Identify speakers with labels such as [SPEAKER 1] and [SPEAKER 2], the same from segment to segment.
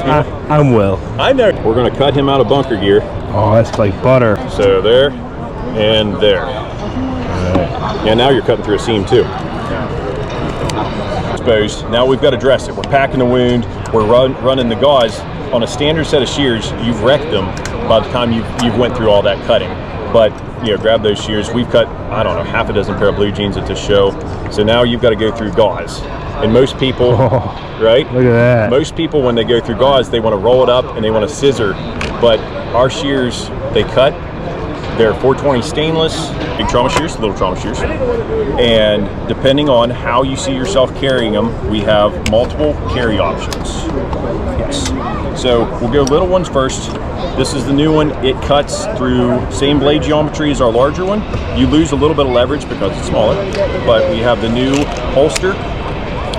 [SPEAKER 1] I'm Will.
[SPEAKER 2] I know. We're going to cut him out of bunker gear.
[SPEAKER 1] Oh, that's like butter.
[SPEAKER 2] So there and there. Right. Yeah, now you're cutting through a seam too. Exposed. Now we've got to dress it. We're packing the wound. We're running the gauze. On a standard set of shears, you've wrecked them by the time you've went through all that cutting. But grab those shears. We've cut, I don't know, half a dozen pair of blue jeans at this show. So now you've got to go through gauze. And most people, right?
[SPEAKER 1] Look at that.
[SPEAKER 2] Most people, when they go through gauze, they want to roll it up and they want to scissor. But our shears, they cut. They're 420 stainless, big trauma shears, little trauma shears. And depending on how you see yourself carrying them, we have multiple carry options. Yes. So we'll go little ones first. This is the new one. It cuts through same blade geometry as our larger one. You lose a little bit of leverage because it's smaller, but we have the new holster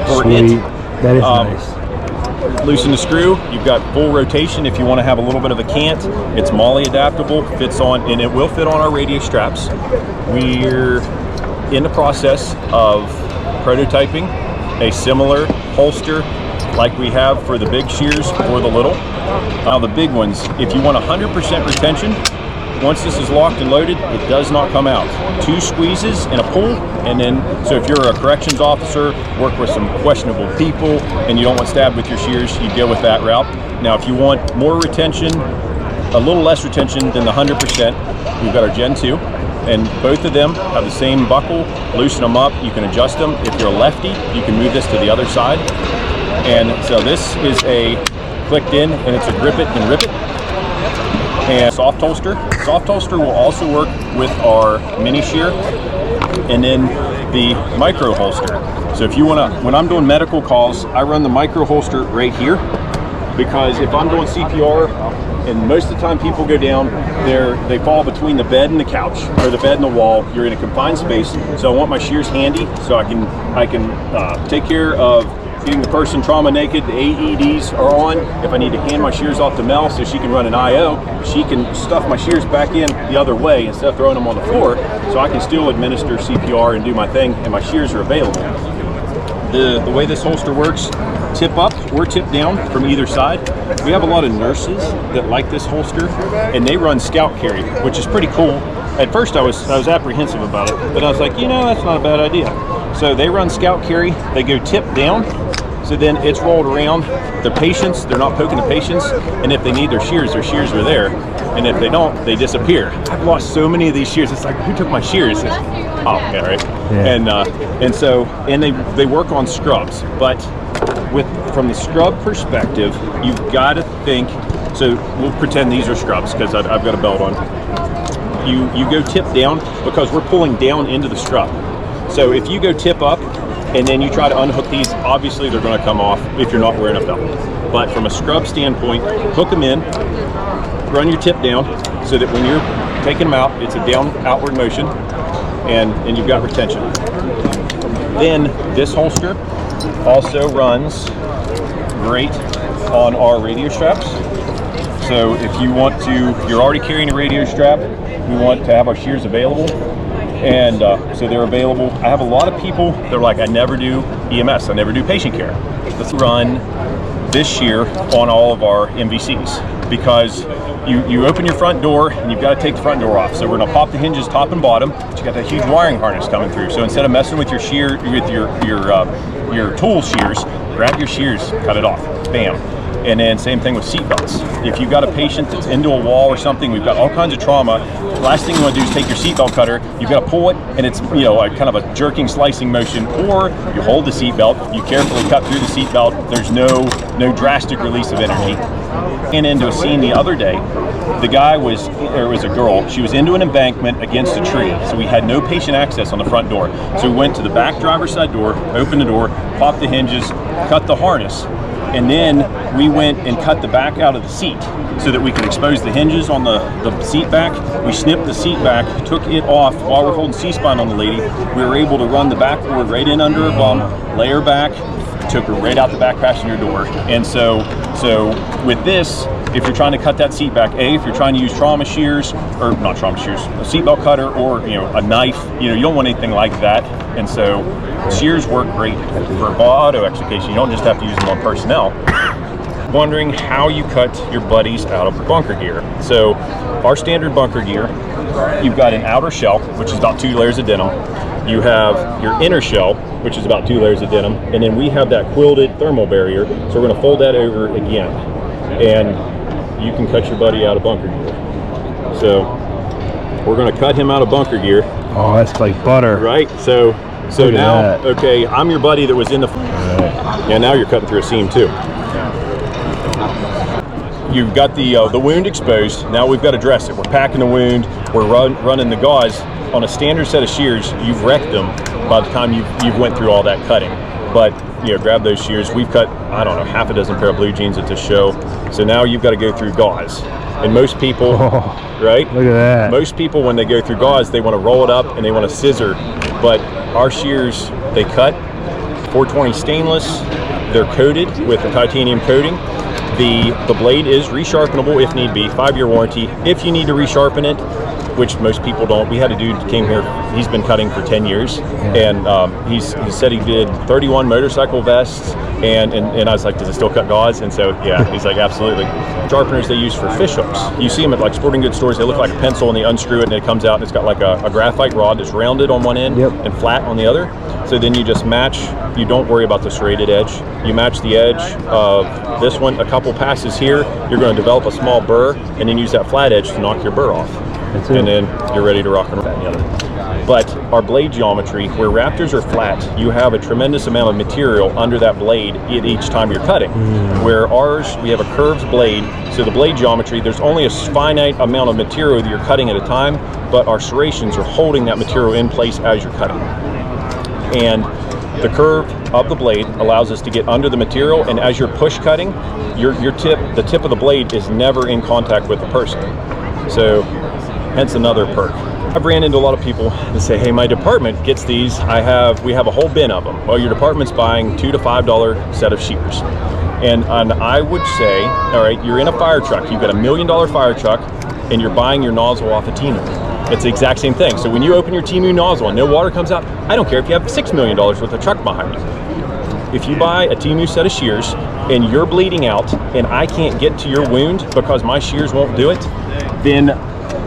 [SPEAKER 2] for
[SPEAKER 1] Sweet.
[SPEAKER 2] it.
[SPEAKER 1] That is nice.
[SPEAKER 2] Loosen the screw. You've got full rotation if you want to have a little bit of a cant. It's MOLLE adaptable, fits on, and it will fit on our radio straps. We're in the process of prototyping a similar holster like we have for the big shears or the little. Now the big ones, if you want 100% retention, once this is locked and loaded, it does not come out. 2 squeezes and a pull, and then, so if you're a corrections officer, work with some questionable people, and you don't want stabbed with your shears, you go with that route. Now, if you want more retention, a little less retention than the 100%, we've got our Gen 2, and both of them have the same buckle. Loosen them up, you can adjust them. If you're a lefty, you can move this to the other side. And so this is a clicked in, and it's a grip it and rip it. And soft holster. Soft holster will also work with our mini shear, and then the micro holster. So if you want to, when I'm doing medical calls, I run the micro holster right here, because if I'm doing CPR, and most of the time people go down, they fall between the bed and the couch, or the bed and the wall. You're in a confined space, so I want my shears handy, so I can take care of getting the person trauma naked. The AEDs are on. If I need to hand my shears off to Mel so she can run an IO, she can stuff my shears back in the other way instead of throwing them on the floor, so I can still administer CPR and do my thing, and my shears are available. The way this holster works, tip up or tip down from either side. We have a lot of nurses that like this holster, and they run scout carry, which is pretty cool. At first I was apprehensive about it, but I was like, that's not a bad idea. So they run scout carry, they go tip down, so then it's rolled around. The patients, they're not poking the patients, and if they need their shears are there, and if they don't, they disappear. I've lost so many of these shears. It's like, who took my shears? Oh, okay, right. Yeah. And they work on scrubs, but from the scrub perspective, you've got to think. So we'll pretend these are scrubs because I've got a belt on. You go tip down because we're pulling down into the scrub. So if you go tip up and then you try to unhook these, obviously they're going to come off if you're not wearing a belt. But from a scrub standpoint, hook them in, run your tip down so that when you're taking them out, it's a down outward motion, and you've got retention. Then this holster also runs great on our radio straps. So if you want to, you're already carrying a radio strap, we want to have our shears available. And so they're available. I have a lot of people, they're like, I never do EMS, I never do patient care. Let's run this shear on all of our MVCs, because you open your front door and you've got to take the front door off. So we're gonna pop the hinges top and bottom, but you got that huge wiring harness coming through. So instead of messing with your shear, with your tool shears, grab your shears, cut it off, bam. And then same thing with seat belts. If you've got a patient that's into a wall or something, we've got all kinds of trauma. The last thing you want to do is take your seatbelt cutter. You've got to pull it, and it's kind of a jerking, slicing motion. Or you hold the seatbelt, you carefully cut through the seatbelt. There's no drastic release of energy. And into a scene the other day, the guy it was a girl. She was into an embankment against a tree, so we had no patient access on the front door. So we went to the back driver's side door, opened the door, popped the hinges, cut the harness. And then we went and cut the back out of the seat so that we could expose the hinges on the seat back. We snipped the seat back, took it off while we're holding C-spine on the lady. We were able to run the backboard right in under her bum, lay her back, took her right out the back passenger door. And so with this, if you're trying to cut that seat back, if you're trying to use trauma shears, or not trauma shears, a seatbelt cutter, or a knife, you don't want anything like that. And so shears work great for auto extrication. You don't just have to use them on personnel. wondering how you cut your buddies out of bunker gear. So our standard bunker gear, you've got an outer shell, which is about 2 layers of denim. You have your inner shell, which is about 2 layers of denim, and then we have that quilted thermal barrier. So we're going to fold that over again, and you can cut your buddy out of bunker gear. So we're going to cut him out of bunker gear.
[SPEAKER 1] Oh, that's like butter.
[SPEAKER 2] Right. So now, okay, I'm your buddy that was in the. And now you're cutting through a seam too. You've got the wound exposed. Now we've got to dress it. We're packing the wound. We're running the gauze. On a standard set of shears, you've wrecked them by the time you've went through all that cutting. But grab those shears. We've cut, I don't know, half a dozen pair of blue jeans at this show. So now you've got to go through gauze. And most people, right?
[SPEAKER 1] Look at that.
[SPEAKER 2] Most people, when they go through gauze, they want to roll it up and they want to scissor. But our shears, they cut 420 stainless. They're coated with a titanium coating. The blade is resharpenable if need be, 5-year warranty. If you need to resharpen it, which most people don't. We had a dude came here, he's been cutting for 10 years, and he said he did 31 motorcycle vests, and I was like, does it still cut gauze? And so, yeah, he's like, absolutely. Sharpeners they use for fish hooks. You see them at like sporting goods stores, they look like a pencil, and they unscrew it, and it comes out, and it's got like a graphite rod that's rounded on one end and flat on the other. So then you just match, you don't worry about the serrated edge. You match the edge of this one, a couple passes here, you're going to develop a small burr, and then use that flat edge to knock your burr off. And then you're ready to rock and roll. But our blade geometry, where Raptors are flat, you have a tremendous amount of material under that blade each time you're cutting. Where ours, we have a curved blade, so the blade geometry, there's only a finite amount of material that you're cutting at a time, but our serrations are holding that material in place as you're cutting. And the curve of the blade allows us to get under the material, and as you're push cutting, the tip of the blade is never in contact with the person. So hence another perk. I've ran into a lot of people that say, hey, my department gets these. We have a whole bin of them. Well, your department's buying $2 to $5 set of shears. And I would say, all right, you're in a fire truck. You've got $1 million fire truck, and you're buying your nozzle off a Timu. It's the exact same thing. So when you open your Timu nozzle and no water comes out, I don't care if you have $6 million worth of truck behind you. If you buy a Timu set of shears and you're bleeding out and I can't get to your wound because my shears won't do it, then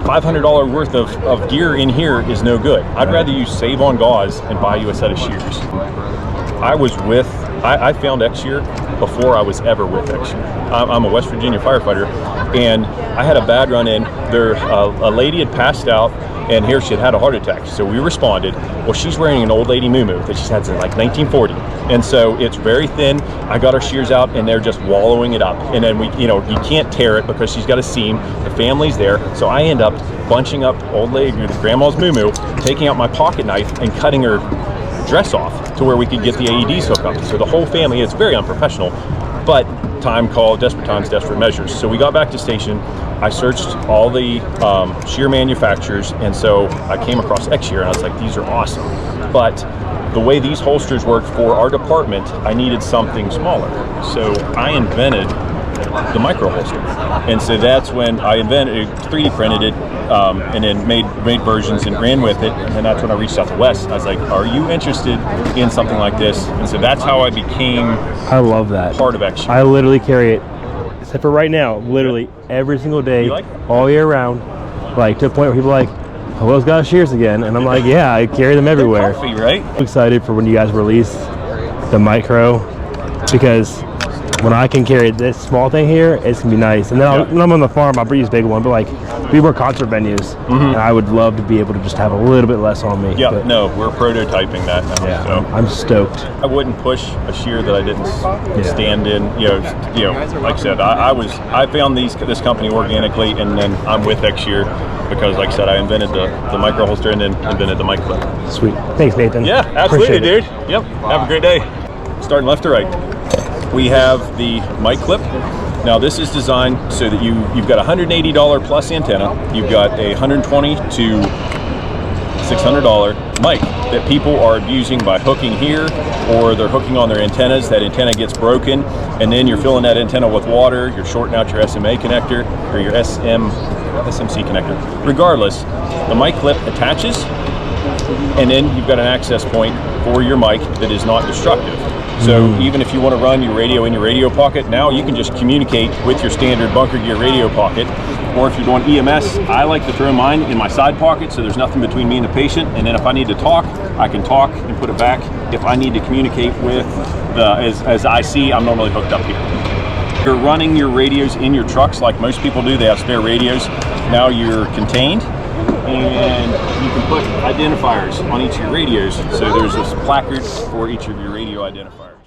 [SPEAKER 2] $500 worth of gear in here is no good. I'd rather you save on gauze and buy you a set of shears. I found XShear before I was ever with XShear. I'm a West Virginia firefighter, and I had a bad run-in. A lady had passed out, and here she had a heart attack. So we responded. Well, she's wearing an old lady muumuu that she's had since like 1940. And so it's very thin. I got our shears out and they're just wallowing it up. And then you can't tear it because she's got a seam. The family's there. So I end up bunching up old lady, grandma's muumuu, taking out my pocket knife and cutting her dress off to where we could get the AEDs hooked up. So the whole family, it's very unprofessional, but time called, desperate times, desperate measures. So we got back to station. I searched all the shear manufacturers, and so I came across XShear, and I was like, these are awesome. But the way these holsters worked for our department, I needed something smaller. So I invented the micro holster. And so that's when I invented it, 3D printed it, and then made versions and ran with it. And that's when I reached out to Wes. I was like, are you interested in something like this? And so that's how I became
[SPEAKER 1] I love that.
[SPEAKER 2] Part of XShear.
[SPEAKER 1] I literally carry it, except for right now, literally every single day, all year round, like to a point where people are like, oh, Will's got Shears again. And I'm like, yeah, I carry them everywhere.
[SPEAKER 2] They're comfy, right?
[SPEAKER 1] I'm excited for when you guys release the micro, because when I can carry this small thing here, it's gonna be nice. And then when I'm on the farm, I'll use a big one, but like we work concert venues, and I would love to be able to just have a little bit less on me.
[SPEAKER 2] Yeah, no, we're prototyping that now.
[SPEAKER 1] Yeah,
[SPEAKER 2] so.
[SPEAKER 1] I'm stoked.
[SPEAKER 2] I wouldn't push a shear that I didn't stand in. Like I said, I found this company organically, and then I'm with XShear because, like I said, I invented the micro holster and then invented the mic clip.
[SPEAKER 1] Sweet. Thanks, Nathan.
[SPEAKER 2] Yeah, absolutely, dude. Yep. Have a great day. Starting left to right. We have the mic clip. Now this is designed so that you've got a $180 plus antenna. You've got a $120 to $600 mic that people are abusing by hooking here, or they're hooking on their antennas. That antenna gets broken, and then you're filling that antenna with water. You're shorting out your SMA connector or your SMC connector. Regardless, the mic clip attaches, and then you've got an access point for your mic that is not destructive. So even if you want to run your radio in your radio pocket, now you can just communicate with your standard bunker gear radio pocket. Or if you're doing EMS, I like to throw mine in my side pocket so there's nothing between me and the patient. And then if I need to talk, I can talk and put it back. If I need to communicate with as I see, I'm normally hooked up here. You're running your radios in your trucks like most people do. They have spare radios. Now you're contained, and you can put identifiers on each of your radios. So there's this placard for each of your radio identifiers.